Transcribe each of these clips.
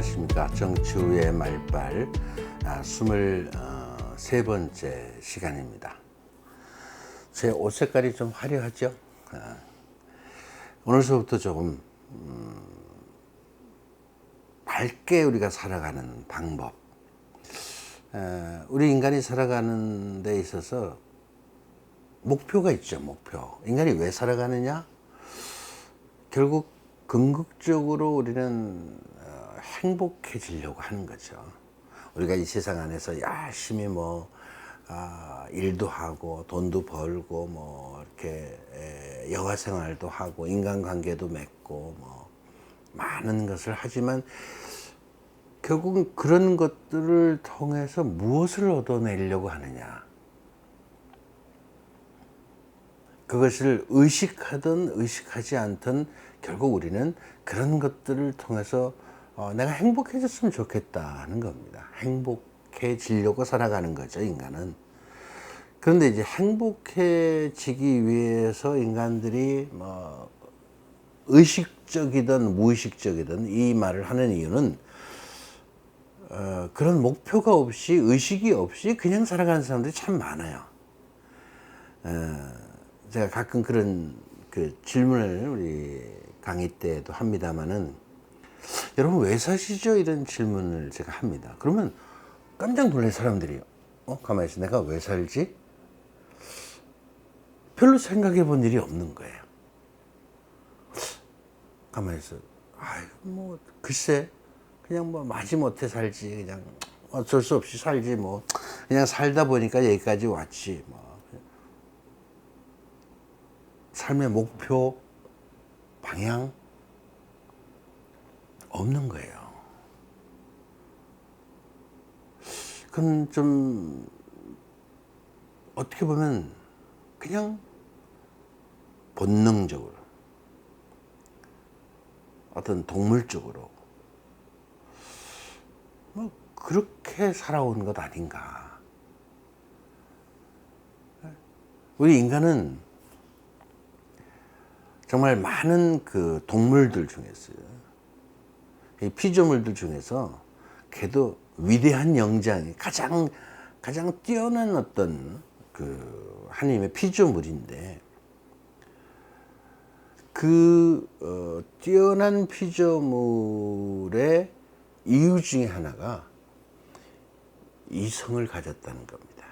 안녕하십니까. 정치후의 말발 23번째 시간입니다. 제 옷 색깔이 좀 화려하죠. 오늘서부터 조금 밝게 우리가 살아가는 방법, 우리 인간이 살아가는 데 있어서 목표가 있죠. 목표. 인간이 왜 살아가느냐? 결국 궁극적으로 우리는 행복해지려고 하는 거죠. 우리가 이 세상 안에서 열심히 일도 하고 돈도 벌고 이렇게 여가 생활도 하고 인간관계도 맺고 많은 것을 하지만 결국은 그런 것들을 통해서 무엇을 얻어내려고 하느냐? 그것을 의식하든 의식하지 않든 결국 우리는 그런 것들을 통해서 내가 행복해졌으면 좋겠다는 겁니다. 행복해지려고 살아가는 거죠, 인간은. 그런데 이제 행복해지기 위해서 인간들이 의식적이든 무의식적이든 이 말을 하는 이유는 그런 목표가 없이 의식이 없이 그냥 살아가는 사람들이 참 많아요. 제가 가끔 그런 질문을 우리 강의 때도 합니다만은, 여러분 왜 사시죠? 이런 질문을 제가 합니다. 그러면 깜짝 놀랄 사람들이 가만히 있어, 내가 왜 살지? 별로 생각해 본 일이 없는 거예요. 가만히 있어, 글쎄 그냥 마지못해 살지, 그냥 어쩔 수 없이 살지, 그냥 살다 보니까 여기까지 왔지, 삶의 목표, 방향 없는 거예요. 그건 좀 어떻게 보면 그냥 본능적으로, 어떤 동물적으로 그렇게 살아온 것 아닌가. 우리 인간은 정말 많은 동물들 중에서, 이 피조물들 중에서 걔도 위대한 영장이 가장 뛰어난 어떤 하나님의 피조물인데, 뛰어난 피조물의 이유 중에 하나가 이성을 가졌다는 겁니다.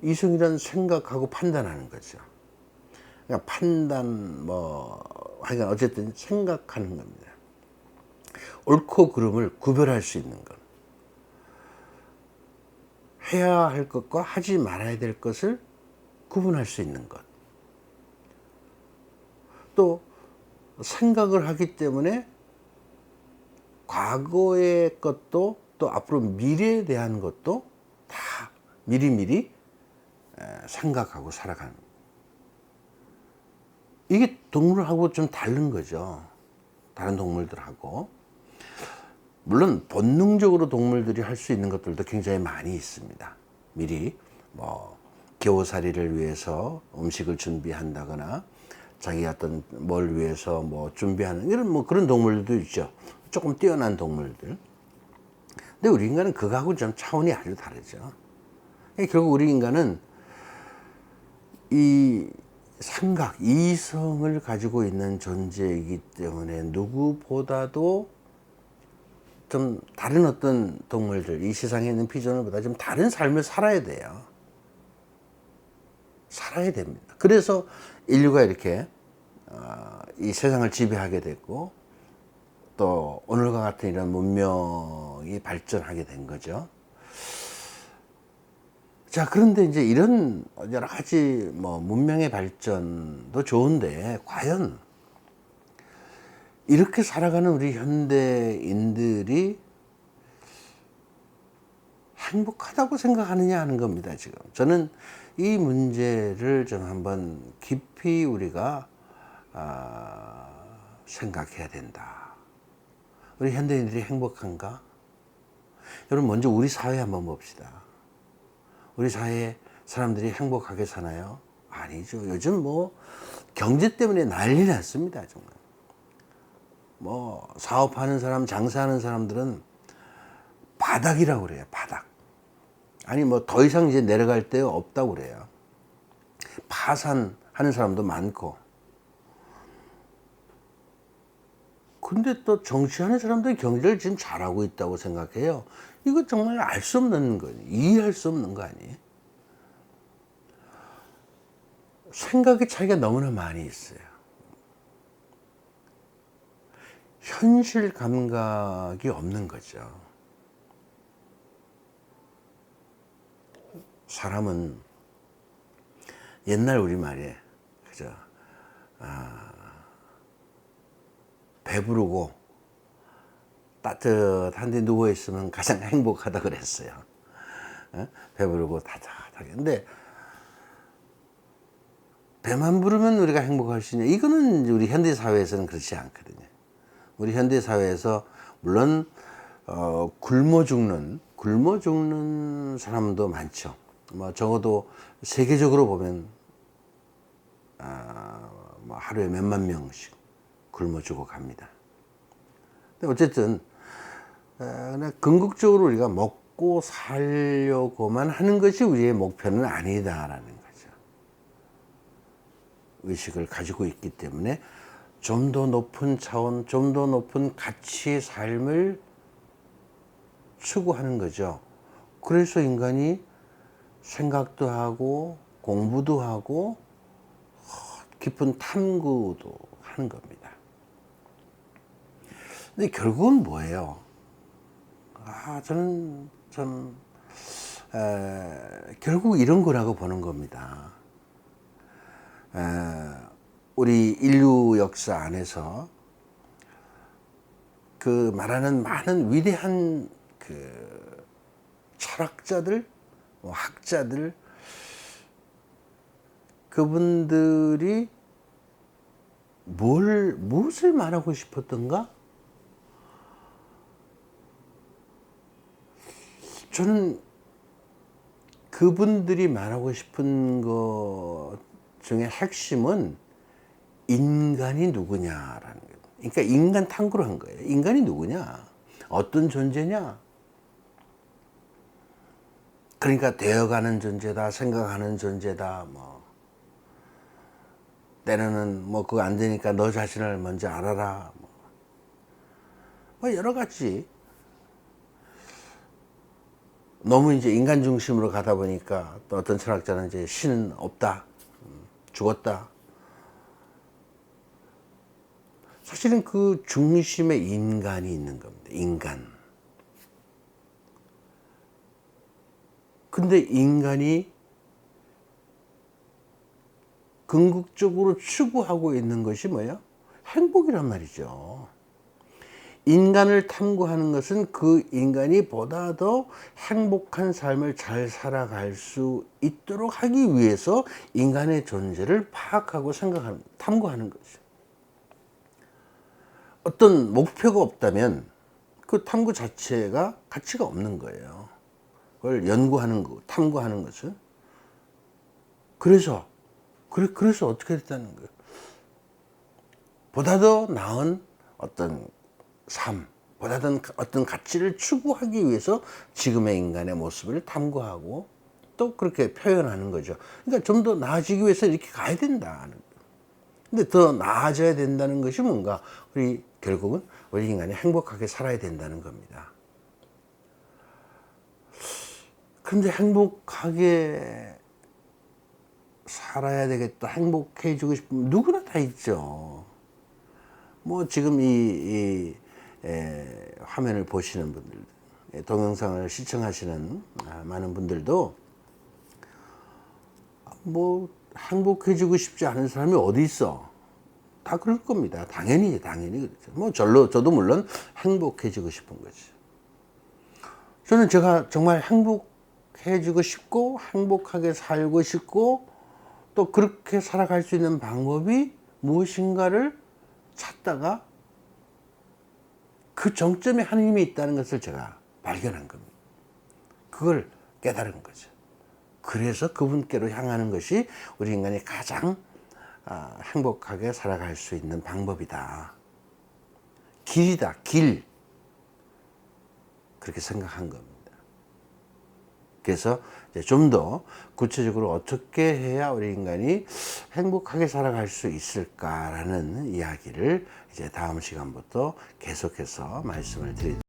이성이란 생각하고 판단하는 거죠. 그러니까 판단, 하여간 어쨌든 생각하는 겁니다. 옳고 그름을 구별할 수 있는 것. 해야 할 것과 하지 말아야 될 것을 구분할 수 있는 것. 또 생각을 하기 때문에 과거의 것도 또 앞으로 미래에 대한 것도 다 미리미리 생각하고 살아가는, 이게 동물하고 좀 다른 거죠. 다른 동물들하고. 물론 본능적으로 동물들이 할 수 있는 것들도 굉장히 많이 있습니다. 미리 겨우살이를 위해서 음식을 준비한다거나 자기 어떤 뭘 위해서 준비하는 이런 그런 동물들도 있죠. 조금 뛰어난 동물들. 근데 우리 인간은 그거하고 좀 차원이 아주 다르죠. 결국 우리 인간은 이 생각, 이성을 가지고 있는 존재이기 때문에 누구보다도 좀 다른 어떤 동물들, 이 세상에 있는 피조물보다 좀 다른 삶을 살아야 돼요. 살아야 됩니다. 그래서 인류가 이렇게 이 세상을 지배하게 됐고, 또 오늘과 같은 이런 문명이 발전하게 된 거죠. 자, 그런데 이제 이런 여러 가지 문명의 발전도 좋은데, 과연 이렇게 살아가는 우리 현대인들이 행복하다고 생각하느냐 하는 겁니다, 지금. 저는 이 문제를 좀 한번 깊이 우리가 생각해야 된다. 우리 현대인들이 행복한가? 여러분, 먼저 우리 사회 한번 봅시다. 우리 사회 사람들이 행복하게 사나요? 아니죠. 요즘 경제 때문에 난리 났습니다, 정말. 뭐 사업하는 사람, 장사하는 사람들은 바닥이라고 그래요. 바닥. 아니 뭐 더 이상 이제 내려갈 데 없다고 그래요. 파산하는 사람도 많고. 근데 또 정치하는 사람들이 경제를 지금 잘하고 있다고 생각해요. 이거 정말 알 수 없는 거니, 이해할 수 없는 거 아니에요? 생각의 차이가 너무나 많이 있어요. 현실 감각이 없는 거죠. 사람은 옛날 우리말에 그죠? 배부르고 따뜻한 데 누워 있으면 가장 행복하다 그랬어요. 배부르고 따뜻하게. 근데 배만 부르면 우리가 행복할 수 있냐? 이거는 우리 현대 사회에서는 그렇지 않거든요. 우리 현대 사회에서 물론 굶어 죽는 사람도 많죠. 뭐 적어도 세계적으로 보면 뭐 하루에 몇만 명씩 굶어 죽어 갑니다. 근데 어쨌든 궁극적으로 우리가 먹고 살려고만 하는 것이 우리의 목표는 아니다라는 거죠. 의식을 가지고 있기 때문에 좀 더 높은 차원, 좀 더 높은 가치의 삶을 추구하는 거죠. 그래서 인간이 생각도 하고 공부도 하고 깊은 탐구도 하는 겁니다. 근데 결국은 뭐예요? 저는 좀 결국 이런 거라고 보는 겁니다. 우리 인류 역사 안에서 그 말하는 많은 위대한 그 철학자들, 학자들, 그분들이 무엇을 말하고 싶었던가? 저는 그분들이 말하고 싶은 것 중에 핵심은 인간이 누구냐라는 거예요. 그러니까 인간 탐구를 한 거예요. 인간이 누구냐? 어떤 존재냐? 그러니까 되어가는 존재다, 생각하는 존재다, 뭐. 때로는 뭐 그거 안 되니까 너 자신을 먼저 알아라. 뭐 여러 가지. 너무 이제 인간 중심으로 가다 보니까 또 어떤 철학자는 이제 신은 없다, 죽었다. 사실은 그 중심에 인간이 있는 겁니다. 인간. 근데 인간이 궁극적으로 추구하고 있는 것이 뭐예요? 행복이란 말이죠. 인간을 탐구하는 것은 그 인간이 보다 더 행복한 삶을 잘 살아갈 수 있도록 하기 위해서 인간의 존재를 파악하고 생각하는, 탐구하는 거죠. 어떤 목표가 없다면 그 탐구 자체가 가치가 없는 거예요. 그걸 연구하는 거, 탐구하는 것은. 그래서 어떻게 됐다는 거예요? 보다 더 나은 어떤 삶, 보다 더 어떤 가치를 추구하기 위해서 지금의 인간의 모습을 탐구하고 또 그렇게 표현하는 거죠. 그러니까 좀 더 나아지기 위해서 이렇게 가야 된다는 거예요. 근데 더 나아져야 된다는 것이 뭔가? 결국은 우리 인간이 행복하게 살아야 된다는 겁니다. 근데 행복하게 살아야 되겠다, 행복해지고 싶으면 누구나 다 있죠. 뭐 지금 이 화면을 보시는 분들, 동영상을 시청하시는 많은 분들도 뭐 행복해지고 싶지 않은 사람이 어디 있어? 다 그럴 겁니다. 당연히 그렇죠. 뭐 저도 물론 행복해지고 싶은 거죠. 저는 제가 정말 행복해지고 싶고 행복하게 살고 싶고 또 그렇게 살아갈 수 있는 방법이 무엇인가를 찾다가 그 정점에 하나님이 있다는 것을 제가 발견한 겁니다. 그걸 깨달은 거죠. 그래서 그분께로 향하는 것이 우리 인간이 가장 행복하게 살아갈 수 있는 방법이다. 길이다, 길. 그렇게 생각한 겁니다. 그래서 좀 더 구체적으로 어떻게 해야 우리 인간이 행복하게 살아갈 수 있을까라는 이야기를 이제 다음 시간부터 계속해서 말씀을 드리도록